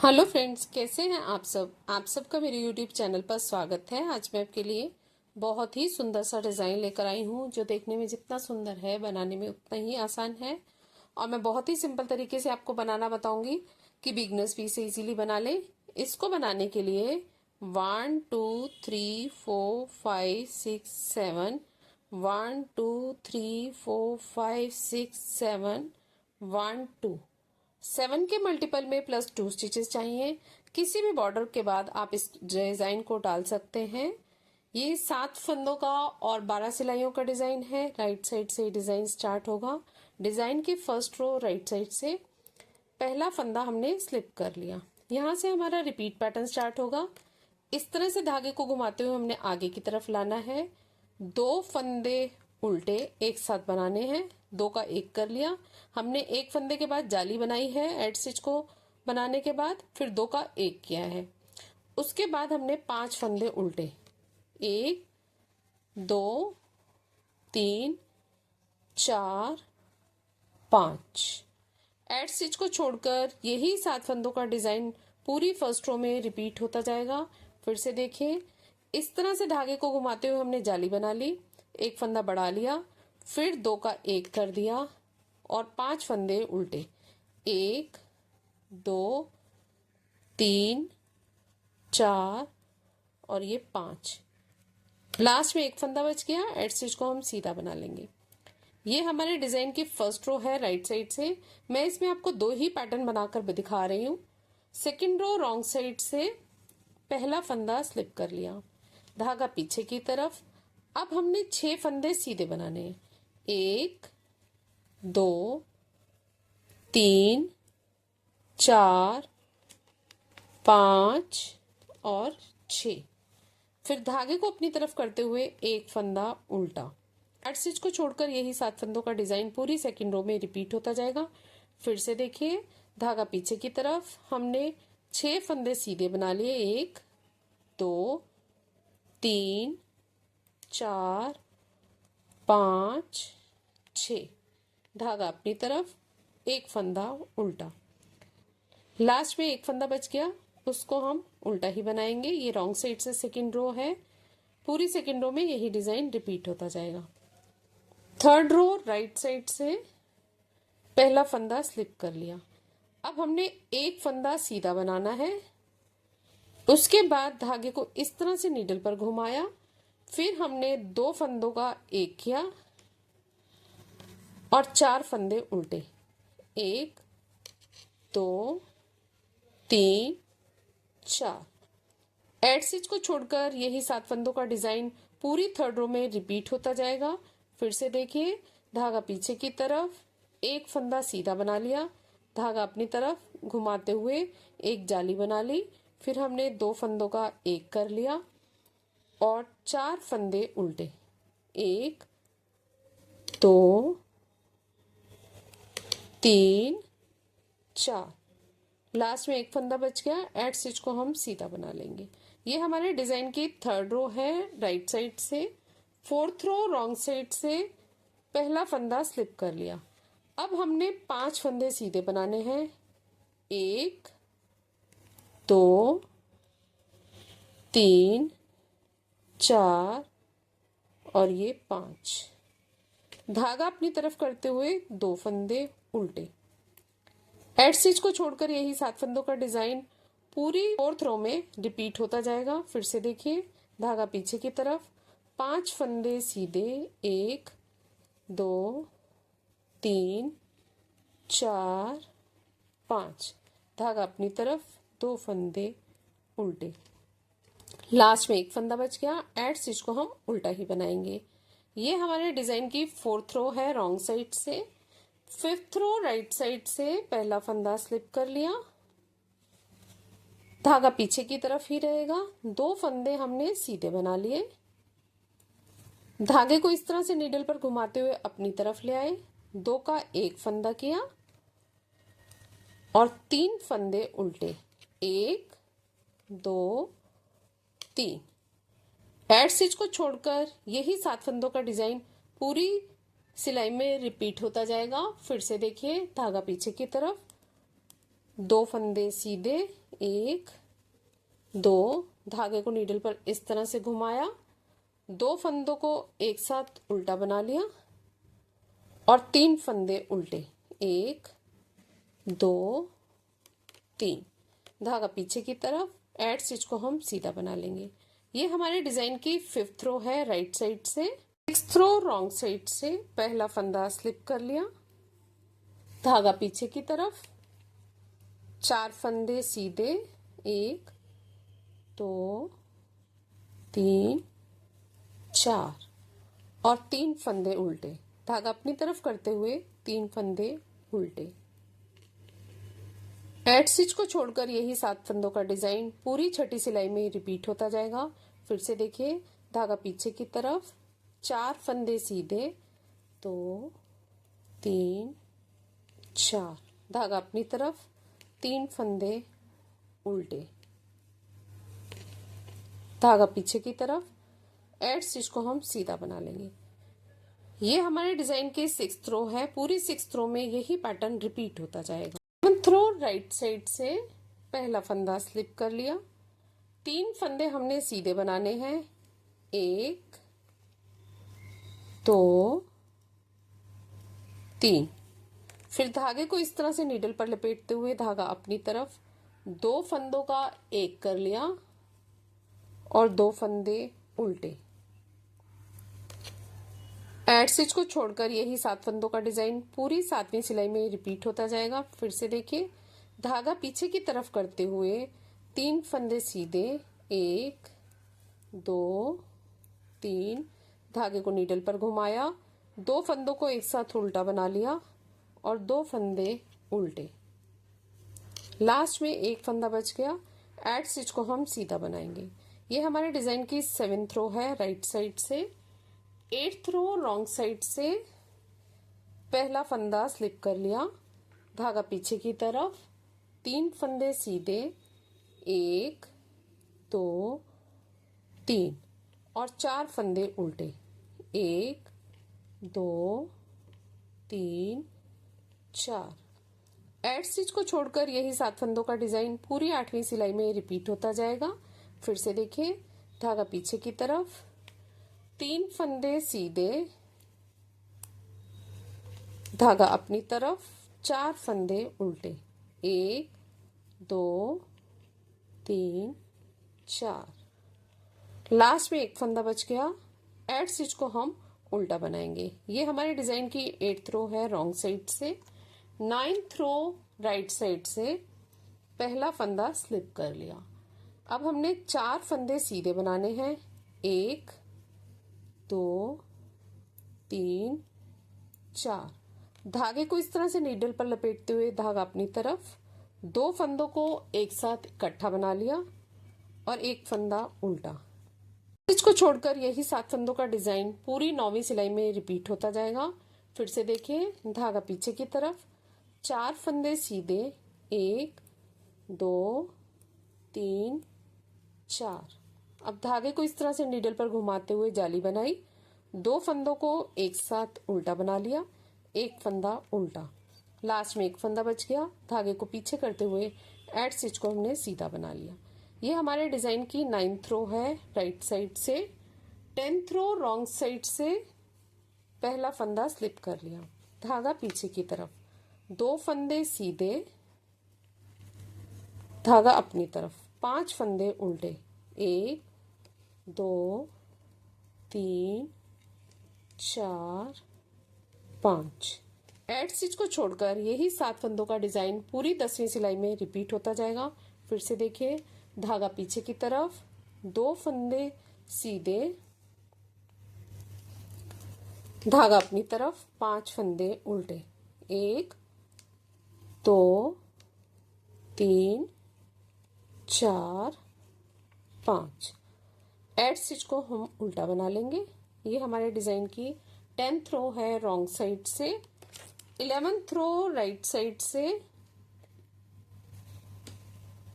Hello friends, कैसे हैं आप सब। आप सबका मेरे यूट्यूब चैनल पर स्वागत है। आज मैं आपके लिए बहुत ही सुंदर सा डिज़ाइन लेकर आई हूँ, जो देखने में जितना सुंदर है बनाने में उतना ही आसान है। और मैं बहुत ही सिंपल तरीके से आपको बनाना बताऊंगी कि बिगनर्स भी इसे इजीली बना लें। इसको बनाने के लिए 1 2 3 4 5 6 7 1 2 3 4 5 6 7 1 2 7 के मल्टीपल में +2 स्टिचेस चाहिए। किसी भी बॉर्डर के बाद आप इस डिजाइन को डाल सकते हैं। ये 7 फंदों का और 12 सिलाइयों का डिजाइन है। राइट साइड से डिजाइन स्टार्ट होगा। डिजाइन की फर्स्ट रो राइट साइड से पहला फंदा हमने स्लिप कर लिया। यहाँ से हमारा रिपीट पैटर्न स्टार्ट होगा। इस तरह से धागे को घुमाते हुए हमने आगे की तरफ लाना है। 2 फंदे उल्टे एक साथ बनाने हैं। 2 का 1 कर लिया। हमने एक फंदे के बाद जाली बनाई है एड स्टिच को बनाने के बाद, फिर 2 का 1 किया है। उसके बाद हमने 5 फंदे उल्टे, 1 2 3 4 5। एड स्टिच को छोड़कर यही 7 फंदों का डिजाइन पूरी फर्स्ट रो में रिपीट होता जाएगा। फिर से देखिए, इस तरह से धागे को घुमाते हुए हमने जाली बना ली, एक फंदा बढ़ा लिया, फिर 2 का 1 कर दिया और 5 फंदे उल्टे, 1 2 3 4 और ये 5। लास्ट में एक फंदा बच गया। एड स्टिच को हम सीधा बना लेंगे। ये हमारे डिजाइन की फर्स्ट रो है राइट साइड से। मैं इसमें आपको 2 ही पैटर्न बनाकर दिखा रही हूँ। सेकेंड रो रॉन्ग साइड से पहला फंदा स्लिप कर लिया, धागा पीछे की तरफ। अब हमने 6 फंदे सीधे बनाने हैं, 1 2 3 4 5 और 6। फिर धागे को अपनी तरफ करते हुए एक फंदा उल्टा। एड स्टिच को छोड़कर यही 7 फंदों का डिजाइन पूरी सेकंड रो में रिपीट होता जाएगा। फिर से देखिए, धागा पीछे की तरफ, हमने 6 फंदे सीधे बना लिए, 1 2 3 4 5 6। धागा अपनी तरफ, एक फंदा उल्टा। लास्ट में एक फंदा बच गया, उसको हम उल्टा ही बनाएंगे। ये रॉन्ग साइड से सेकंड रो है। पूरी सेकंड रो में यही डिजाइन रिपीट होता जाएगा। थर्ड रो राइट साइड से पहला फंदा स्लिप कर लिया। अब हमने एक फंदा सीधा बनाना है। उसके बाद धागे को इस तरह से नीडल पर घुमाया, फिर हमने 2 फंदों का 1 किया और 4 फंदे उल्टे, 1 2 3 4। एड स्टिच को छोड़कर यही 7 फंदों का डिजाइन पूरी थर्ड रो में रिपीट होता जाएगा। फिर से देखिए, धागा पीछे की तरफ, एक फंदा सीधा बना लिया, धागा अपनी तरफ घुमाते हुए एक जाली बना ली, फिर हमने 2 फंदों का 1 कर लिया और 4 फंदे उल्टे, 1 2 3 4। लास्ट में एक फंदा बच गया। एड स्टिच को हम सीधा बना लेंगे। ये हमारे डिजाइन की थर्ड रो है राइट साइड से। फोर्थ रो रॉन्ग साइड से पहला फंदा स्लिप कर लिया। अब हमने 5 फंदे सीधे बनाने हैं, 1 2 3 4 और ये 5। धागा अपनी तरफ करते हुए 2 फंदे उल्टे। एड स्टिच को छोड़कर यही 7 फंदों का डिजाइन पूरी फोर्थ रो में रिपीट होता जाएगा। फिर से देखिए, धागा पीछे की तरफ, 5 फंदे सीधे, 1 2 3 4 5। धागा अपनी तरफ, 2 फंदे उल्टे। लास्ट में एक फंदा बच गया। एड स्टिच को हम उल्टा ही बनाएंगे। ये हमारे डिजाइन की फोर्थ रो है रॉन्ग साइड से। फिफ्थ रो राइट साइड से पहला फंदा स्लिप कर लिया, धागा पीछे की तरफ ही रहेगा, 2 फंदे हमने सीधे बना लिए, धागे को इस तरह से नीडल पर घुमाते हुए अपनी तरफ ले आए, 2 का 1 फंदा किया और 3 फंदे उल्टे, 1 2 3। एड स्टिच को छोड़कर यही 7 फंदों का डिजाइन पूरी सिलाई में रिपीट होता जाएगा। फिर से देखिए, धागा पीछे की तरफ, 2 फंदे सीधे, 1 2, धागे को नीडल पर इस तरह से घुमाया, 2 फंदों को एक साथ उल्टा बना लिया और 3 फंदे उल्टे, 1 2 3, धागा पीछे की तरफ, एड स्टिच को हम सीधा बना लेंगे। ये हमारे डिजाइन की 5th रो है राइट साइड से। 6th रो रॉन्ग साइड से पहला फंदा स्लिप कर लिया, धागा पीछे की तरफ, 4 फंदे सीधे, 1 2 3 4 और 3 फंदे उल्टे, धागा अपनी तरफ करते हुए 3 फंदे उल्टे। एड स्टिच को छोड़कर यही 7 फंदों का डिजाइन पूरी छठी सिलाई में रिपीट होता जाएगा। फिर से देखिए, धागा पीछे की तरफ, 4 फंदे सीधे, 2 3 4, धागा अपनी तरफ, 3 फंदे उल्टे, धागा पीछे की तरफ, एड स्टिच को हम सीधा बना लेंगे। ये हमारे डिजाइन के 6th रो है। पूरी 6th रो में यही पैटर्न रिपीट होता जाएगा। 7th रो राइट साइड से पहला फंदा स्लिप कर लिया, 3 फंदे हमने सीधे बनाने हैं, 1 2 3, फिर धागे को इस तरह से नीडल पर लपेटते हुए धागा अपनी तरफ, 2 फंदों का एक कर लिया और 2 फंदे उल्टे। एड स्टिच को छोड़कर यही 7 फंदों का डिजाइन पूरी 7वीं सिलाई में रिपीट होता जाएगा। फिर से देखिए, धागा पीछे की तरफ करते हुए 3 फंदे सीधे, 1 2 3, धागे को नीडल पर घुमाया, 2 फंदों को एक साथ उल्टा बना लिया और 2 फंदे उल्टे। लास्ट में एक फंदा बच गया। एड स्टिच को हम सीधा बनाएंगे। ये हमारे डिजाइन की 7th रो है राइट साइड से। 8th रो रॉन्ग साइड से पहला फंदा स्लिप कर लिया, धागा पीछे की तरफ, 3 फंदे सीधे, 1 2 3 और 4 फंदे उल्टे, 1 2 3 4। एड स्टिच को छोड़कर यही 7 फंदों का डिजाइन पूरी 8वीं सिलाई में रिपीट होता जाएगा। फिर से देखिए, धागा पीछे की तरफ, 3 फंदे सीधे, धागा अपनी तरफ, 4 फंदे उल्टे, 1 2 3 4, लास्ट में एक फंदा बच गया। एड स्टिच को हम उल्टा बनाएंगे। ये हमारे डिजाइन की 8th रो है रॉन्ग साइड से। 9th रो राइट साइड से पहला फंदा स्लिप कर लिया। अब हमने 4 फंदे सीधे बनाने हैं, 1 2 3 4, धागे को इस तरह से नीडल पर लपेटते हुए धागा अपनी तरफ, 2 फंदों को एक साथ इकट्ठा बना लिया और एक फंदा उल्टा। स्टिच को छोड़कर यही 7 फंदों का डिजाइन पूरी 9वीं सिलाई में रिपीट होता जाएगा। फिर से देखिए, धागा पीछे की तरफ, 4 फंदे सीधे, 1 2 3 4। अब धागे को इस तरह से नीडल पर घुमाते हुए जाली बनाई, 2 फंदों को एक साथ उल्टा बना लिया, एक फंदा उल्टा, लास्ट में एक फंदा बच गया। धागे को पीछे करते हुए एड स्टिच को हमने सीधा बना लिया। ये हमारे डिजाइन की 9th रो है राइट साइड से। 10th रो रॉन्ग साइड से पहला फंदा स्लिप कर लिया, धागा पीछे की तरफ, 2 फंदे सीधे, धागा अपनी तरफ, 5 फंदे उल्टे, 1 2 3 4 5। एड स्टिच को छोड़कर यही 7 फंदों का डिजाइन पूरी 10वीं सिलाई में रिपीट होता जाएगा। फिर से देखिए, धागा पीछे की तरफ, 2 फंदे सीधे, धागा अपनी तरफ, 5 फंदे उल्टे, 1 2 3 4 5। एड स्टिच को हम उल्टा बना लेंगे। ये हमारे डिजाइन की 10th रो है रॉन्ग साइड से। 11th रो राइट साइड से,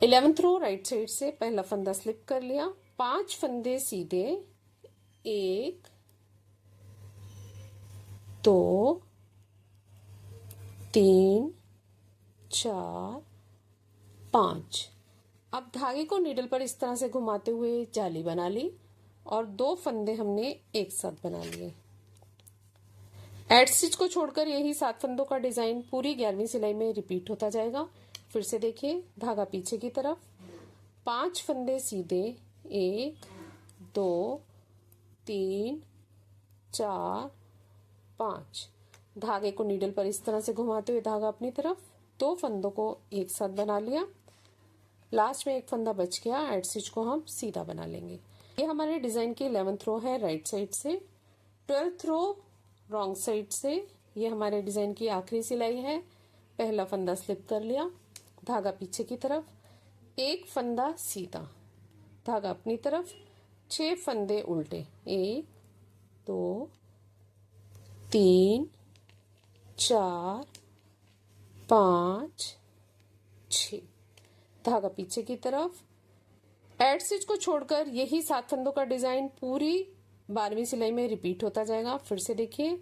11th रो राइट साइड से पहला फंदा स्लिप कर लिया, 5 फंदे सीधे, 1 2 3 4 5। अब धागे को नीडल पर इस तरह से घुमाते हुए जाली बना ली और 2 फंदे हमने एक साथ बना लिए। एड स्टिच को छोड़कर यही 7 फंदों का डिजाइन पूरी 11वीं सिलाई में रिपीट होता जाएगा। फिर से देखिए, धागा पीछे की तरफ, 5 फंदे सीधे, 1 2 3 4 5। धागे को नीडल पर इस तरह से घुमाते हुए धागा अपनी तरफ, 2 फंदों को एक साथ बना लिया। लास्ट में एक फंदा बच गया, एड स्टिच को हम सीधा बना लेंगे। ये हमारे डिजाइन की 11th रो है राइट साइड से, 12th रो रॉन्ग साइड से। ये हमारे डिजाइन की आखिरी सिलाई है। पहला फंदा स्लिप कर लिया, धागा पीछे की तरफ, एक फंदा सीधा, धागा अपनी तरफ, 6 फंदे उल्टे, 1 2 3 4 5 6। धागा पीछे की तरफ। एड स्टिच को छोड़कर यही 7 फंदों का डिजाइन पूरी 12वीं सिलाई में रिपीट होता जाएगा। फिर से देखिए,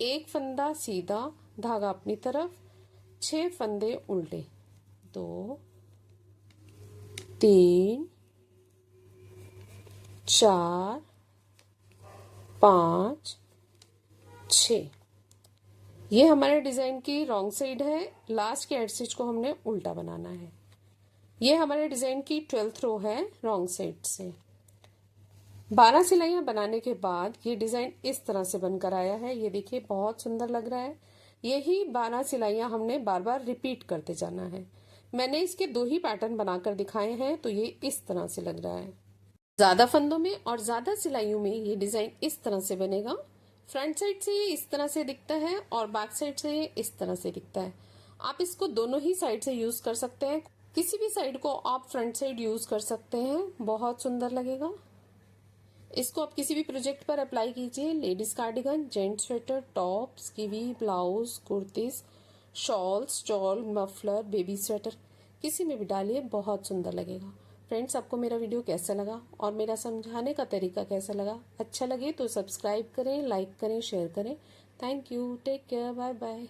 एक फंदा सीधा, धागा अपनी तरफ, 6 फंदे उल्टे, 2 3 4 5 6। ये हमारे डिजाइन की रॉन्ग साइड है। लास्ट के एड स्टिच को हमने उल्टा बनाना है। ये हमारे डिजाइन की 12th रो है रॉन्ग साइड से। 12 सिलाइयां बनाने के बाद ये डिजाइन इस तरह से बनकर आया है। ये देखिए, बहुत सुंदर लग रहा है। यही 12 सिलाइयां हमने बार बार रिपीट करते जाना है। मैंने इसके 2 ही पैटर्न बनाकर दिखाए हैं, तो ये इस तरह से लग रहा है। ज्यादा फंदों में और ज्यादा सिलाइयों में ये डिजाइन इस तरह से बनेगा। फ्रंट साइड से ये इस तरह से दिखता है और बैक साइड से ये इस तरह से दिखता है। आप इसको दोनों ही साइड से यूज कर सकते हैं। किसी भी साइड को आप फ्रंट साइड यूज कर सकते हैं, बहुत सुंदर लगेगा। इसको आप किसी भी प्रोजेक्ट पर अप्लाई कीजिए। Ladies cardigan, gents sweater, top, skivvy, blouse, kurtis, shawls, stall, muffler, baby sweater, किसी में भी डालिए, बहुत सुंदर लगेगा। फ्रेंड्स, आपको मेरा वीडियो कैसा लगा और मेरा समझाने का तरीका कैसा लगा? अच्छा लगे तो सब्सक्राइब करें, लाइक करें, शेयर करें। Thank you, take care, bye bye.